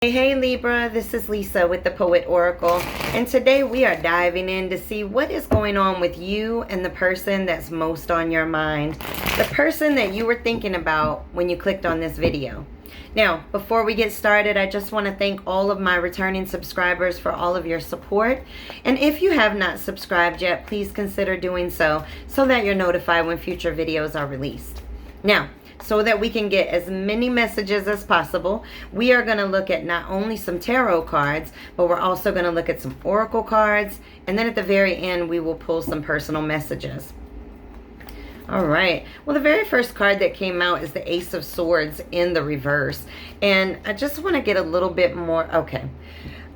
Hey Libra, this is Lisa with the Poet Oracle, and today we are diving in to see what is going on with you and the person that's most on your mind, the person that you were thinking about when you clicked on this video. Now, before we get started, I just want to thank all of my returning subscribers for all of your support, and if you have not subscribed yet, please consider doing so that you're notified when future videos are released. Now, so that we can get as many messages as possible, we are going to look at not only some tarot cards, but we're also going to look at some oracle cards, and then at the very end we will pull some personal messages. All right, well, the very first card that came out is the Ace of Swords in the reverse, and I just want to get a little bit more. Okay.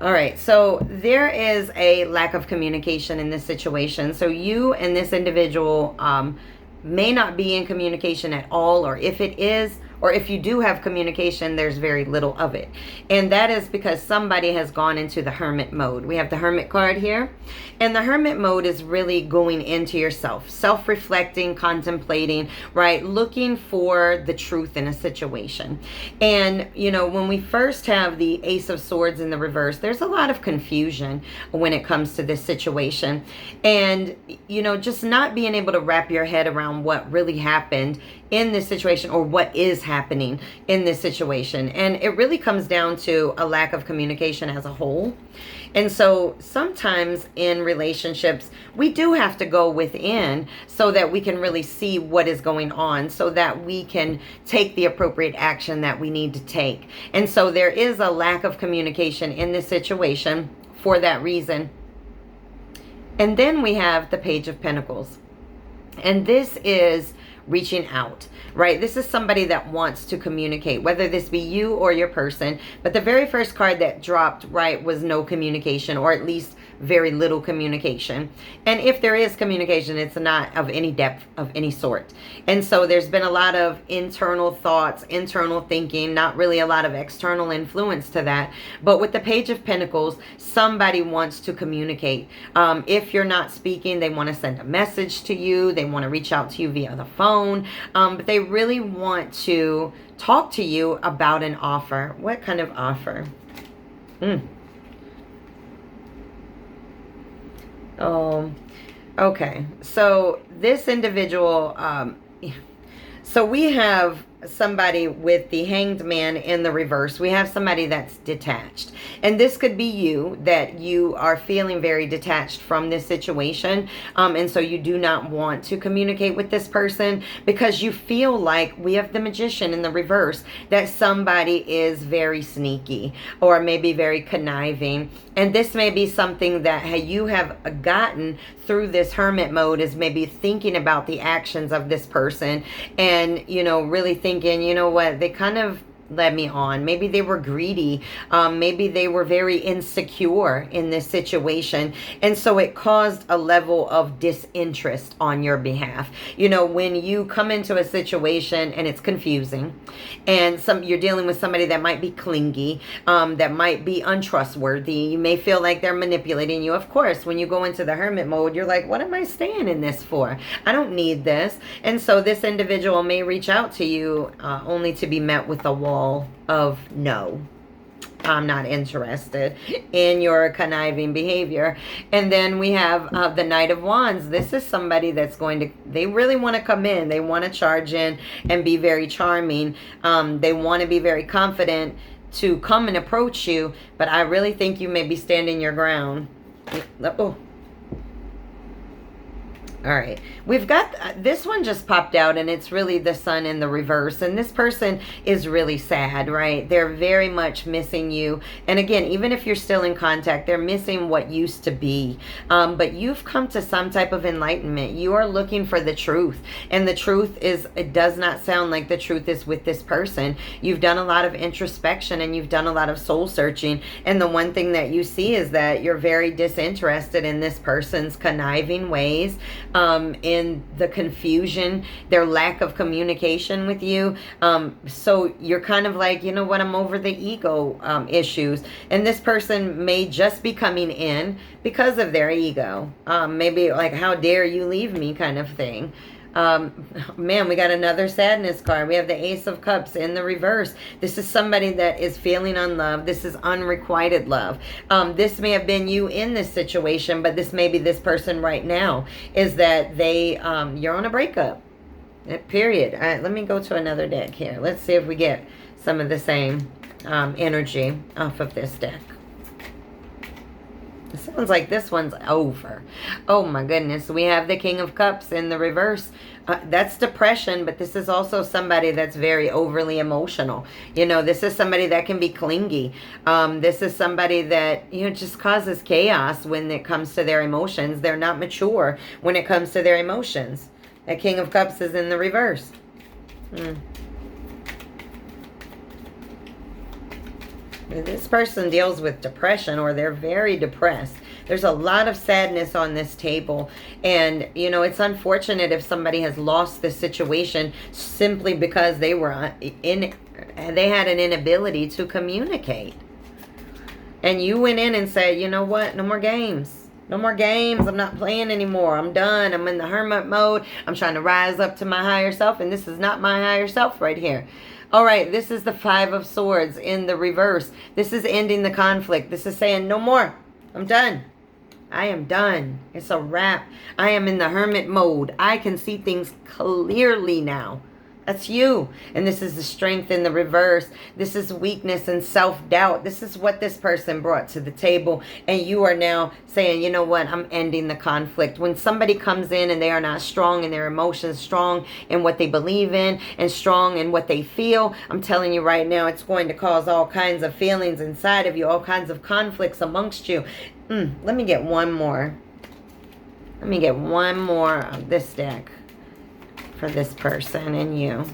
All right, so there is a lack of communication in this situation. So you and this individual may not be in communication at all, or if it is, or if you do have communication, there's very little of it. And that is because somebody has gone into the Hermit mode. We have the Hermit card here. And the Hermit mode is really going into yourself, self-reflecting, contemplating, right? Looking for the truth in a situation. And, you know, when we first have the Ace of Swords in the reverse, there's a lot of confusion when it comes to this situation. And, you know, just not being able to wrap your head around what really happened in this situation, or what is happening in this situation. And it really comes down to a lack of communication as a whole. And so sometimes in relationships, we do have to go within so that we can really see what is going on, so that we can take the appropriate action that we need to take. And so there is a lack of communication in this situation for that reason. And then we have the Page of Pentacles. And this is reaching out, right? This is somebody that wants to communicate, whether this be you or your person. But the very first card that dropped, right, was no communication, or at least very little communication. And if there is communication, it's not of any depth of any sort. And so there's been a lot of internal thoughts, internal thinking, not really a lot of external influence to that. But with the Page of Pentacles, somebody wants to communicate. If you're not speaking, they want to send a message to you. They want to reach out to you via the phone. But they really want to talk to you about an offer. What kind of offer? Okay, so this individual, so we have somebody with the Hanged Man in the reverse. We have somebody that's detached, and this could be you, that you are feeling very detached from this situation, and so you do not want to communicate with this person because you feel like, we have the Magician in the reverse, that somebody is very sneaky or maybe very conniving. And this may be something that you have gotten through this Hermit mode, is maybe thinking about the actions of this person, and, you know, really thinking, you know what, they kind of led me on. Maybe they were greedy. Maybe they were very insecure in this situation. And so it caused a level of disinterest on your behalf. You know, when you come into a situation and it's confusing, and you're dealing with somebody that might be clingy, that might be untrustworthy. You may feel like they're manipulating you. Of course, when you go into the Hermit mode, you're like, what am I staying in this for? I don't need this. And so this individual may reach out to you only to be met with a wall of no, I'm not interested in your conniving behavior. And then we have the Knight of Wands. This is somebody that's they really want to come in. They want to charge in and be very charming. They want to be very confident to come and approach you, but I really think you may be standing your ground. Oh. All right, we've got, this one just popped out, and it's really the Sun in the reverse. And this person is really sad, right? They're very much missing you. And again, even if you're still in contact, they're missing what used to be. But you've come to some type of enlightenment. You are looking for the truth. And the truth is, it does not sound like the truth is with this person. You've done a lot of introspection, and you've done a lot of soul searching. And the one thing that you see is that you're very disinterested in this person's conniving ways, in the confusion, their lack of communication with you. So you're kind of like, you know what, I'm over the ego issues. And this person may just be coming in because of their ego. Maybe like, how dare you leave me kind of thing. Man, we got another sadness card. We have the Ace of Cups in the reverse. This is somebody that is feeling unloved. This is unrequited love. This may have been you in this situation, but this may be this person right now, is that you're on a breakup. Period. All right, let me go to another deck here. Let's see if we get some of the same energy off of this deck. It sounds like this one's over. Oh my goodness. We have the King of Cups in the reverse. That's depression, but this is also somebody that's very overly emotional. You know, this is somebody that can be clingy. This is somebody that, you know, just causes chaos when it comes to their emotions. They're not mature when it comes to their emotions. That King of Cups is in the reverse. This person deals with depression, or they're very depressed. There's a lot of sadness on this table. And, you know, it's unfortunate if somebody has lost this situation simply because they had an inability to communicate. And you went in and said, you know what? No more games. No more games. I'm not playing anymore. I'm done. I'm in the hermit mode. I'm trying to rise up to my higher self. And this is not my higher self right here. All right. This is the Five of Swords in the reverse. This is ending the conflict. This is saying no more. I'm done. I am done. It's a wrap. I am in the hermit mode. I can see things clearly now. That's you. And this is the Strength in the reverse. This is weakness and self-doubt. This is what this person brought to the table. And you are now saying, you know what? I'm ending the conflict. When somebody comes in and they are not strong in their emotions, strong in what they believe in, and strong in what they feel, I'm telling you right now, it's going to cause all kinds of feelings inside of you, all kinds of conflicts amongst you. Let me get one more. Let me get one more of this deck for this person and you.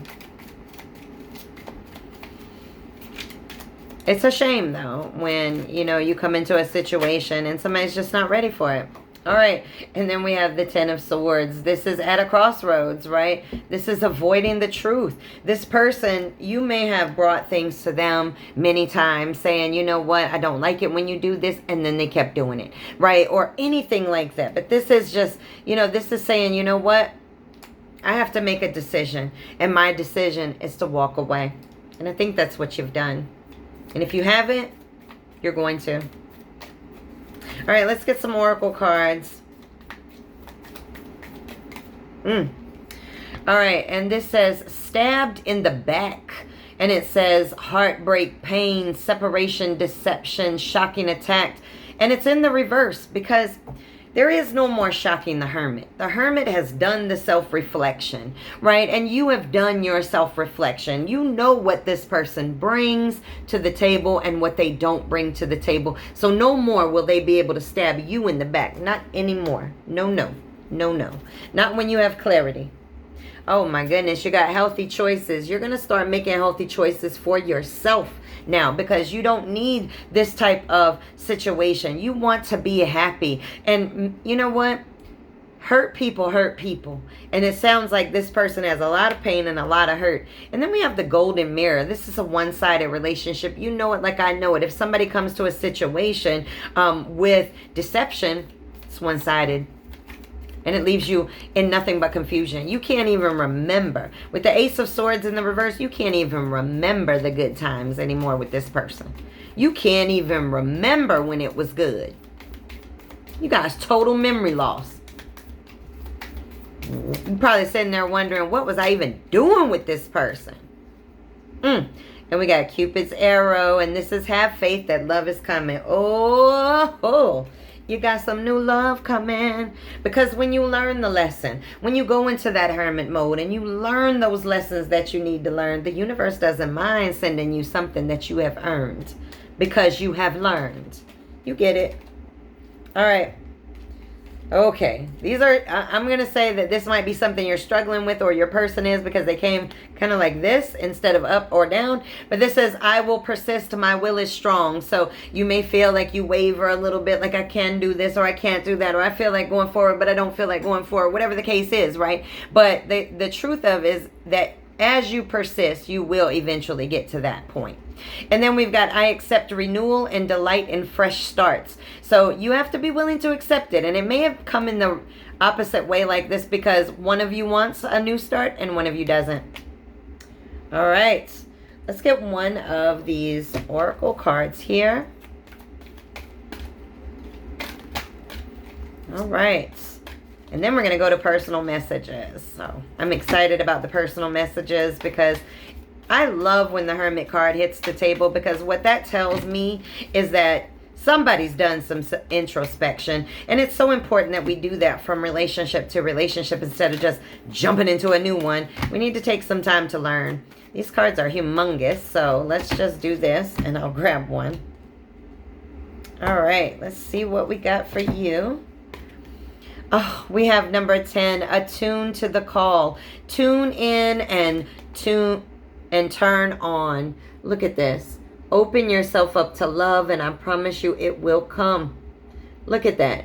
It's a shame though when, you know, you come into a situation and somebody's just not ready for it. All right, and then we have the Ten of Swords. This is at a crossroads, right? This is avoiding the truth. This person, you may have brought things to them many times saying, you know what, I don't like it when you do this, and then they kept doing it, right? Or anything like that. But this is just, you know, this is saying, you know what, I have to make a decision, and my decision is to walk away. And I think that's what you've done. And if you haven't, you're going to. All right, let's get some oracle cards. All right, and this says stabbed in the back. And it says heartbreak, pain, separation, deception, shocking attack. And it's in the reverse because there is no more shocking the hermit. The hermit has done the self-reflection, right? And you have done your self-reflection. You know what this person brings to the table and what they don't bring to the table. So no more will they be able to stab you in the back. Not anymore. No, no. No, no. Not when you have clarity. Oh my goodness, you got healthy choices. You're going to start making healthy choices for yourself now because you don't need this type of situation. You want to be happy. And you know what? Hurt people hurt people. And it sounds like this person has a lot of pain and a lot of hurt. And then we have the golden mirror. This is a one-sided relationship. You know it like I know it. If somebody comes to a situation with deception, it's one-sided. And it leaves you in nothing but confusion. You can't even remember. With the Ace of Swords in the reverse, you can't even remember the good times anymore with this person. You can't even remember when it was good. You guys, total memory loss. You're probably sitting there wondering, what was I even doing with this person? And we got Cupid's arrow. And this is have faith that love is coming. Oh. You got some new love coming. Because when you learn the lesson, when you go into that hermit mode and you learn those lessons that you need to learn, the universe doesn't mind sending you something that you have earned because you have learned. You get it? All right. Okay. These are, I'm going to say that this might be something you're struggling with or your person is because they came kind of like this instead of up or down. But this says, I will persist. My will is strong. So you may feel like you waver a little bit, like I can do this or I can't do that, or I feel like going forward, but I don't feel like going forward, whatever the case is, right? But the truth of is that as you persist, you will eventually get to that point. And then we've got I accept renewal and delight in fresh starts. So you have to be willing to accept it. And it may have come in the opposite way like this because one of you wants a new start and one of you doesn't. All right. Let's get one of these oracle cards here. All right. And then we're going to go to personal messages. So I'm excited about the personal messages because I love when the Hermit card hits the table, because what that tells me is that somebody's done some introspection. And it's so important that we do that from relationship to relationship instead of just jumping into a new one. We need to take some time to learn. These cards are humongous, so let's just do this and I'll grab one. All right, let's see what we got for you. Oh, we have number 10, attune to the call. Tune in and turn on. Look at this. Open yourself up to love, and I promise you it will come. Look at that.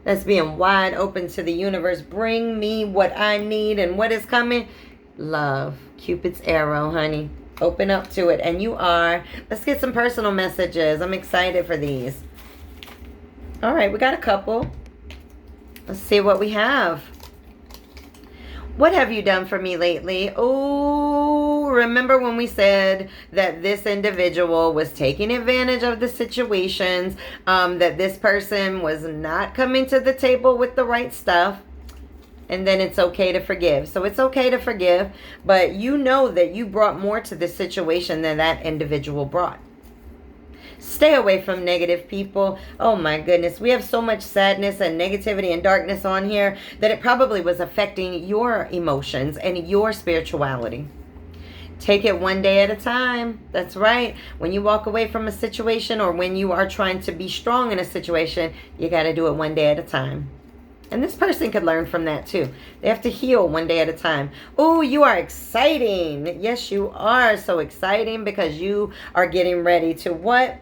That's being wide open to the universe. Bring me what I need, and what is coming? Love. Cupid's arrow, honey. Open up to it, and you are. Let's get some personal messages. I'm excited for these. All right, we got a couple. Let's see what we have. What have you done for me lately? Oh, remember when we said that this individual was taking advantage of the situations, that this person was not coming to the table with the right stuff, and then it's okay to forgive. So it's okay to forgive, but you know that you brought more to this situation than that individual brought. Stay away from negative people. Oh my goodness. We have so much sadness and negativity and darkness on here that it probably was affecting your emotions and your spirituality. Take it one day at a time. That's right. When you walk away from a situation or when you are trying to be strong in a situation, you got to do it one day at a time. And this person could learn from that too. They have to heal one day at a time. Oh, you are exciting. Yes, you are so exciting because you are getting ready to what?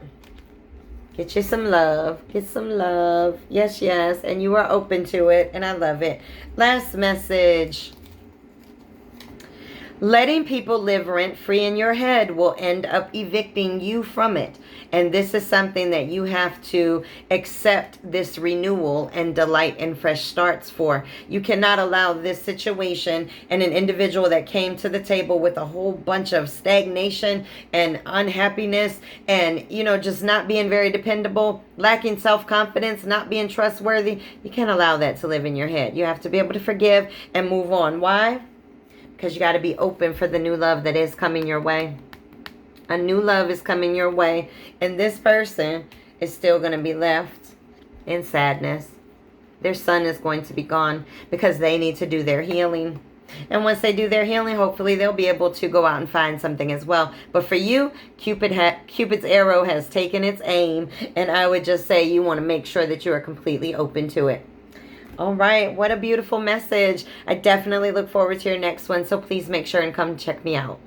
Get you some love. Get some love. Yes, yes. And you are open to it. And I love it. Last message. Letting people live rent-free in your head will end up evicting you from it. And this is something that you have to accept this renewal and delight in fresh starts for. You cannot allow this situation and an individual that came to the table with a whole bunch of stagnation and unhappiness and, you know, just not being very dependable, lacking self-confidence, not being trustworthy. You can't allow that to live in your head. You have to be able to forgive and move on. Why? Because you got to be open for the new love that is coming your way. A new love is coming your way. And this person is still going to be left in sadness. Their sun is going to be gone because they need to do their healing. And once they do their healing, hopefully they'll be able to go out and find something as well. But for you, Cupid's arrow has taken its aim. And I would just say you want to make sure that you are completely open to it. All right, what a beautiful message. I definitely look forward to your next one, so please make sure and come check me out.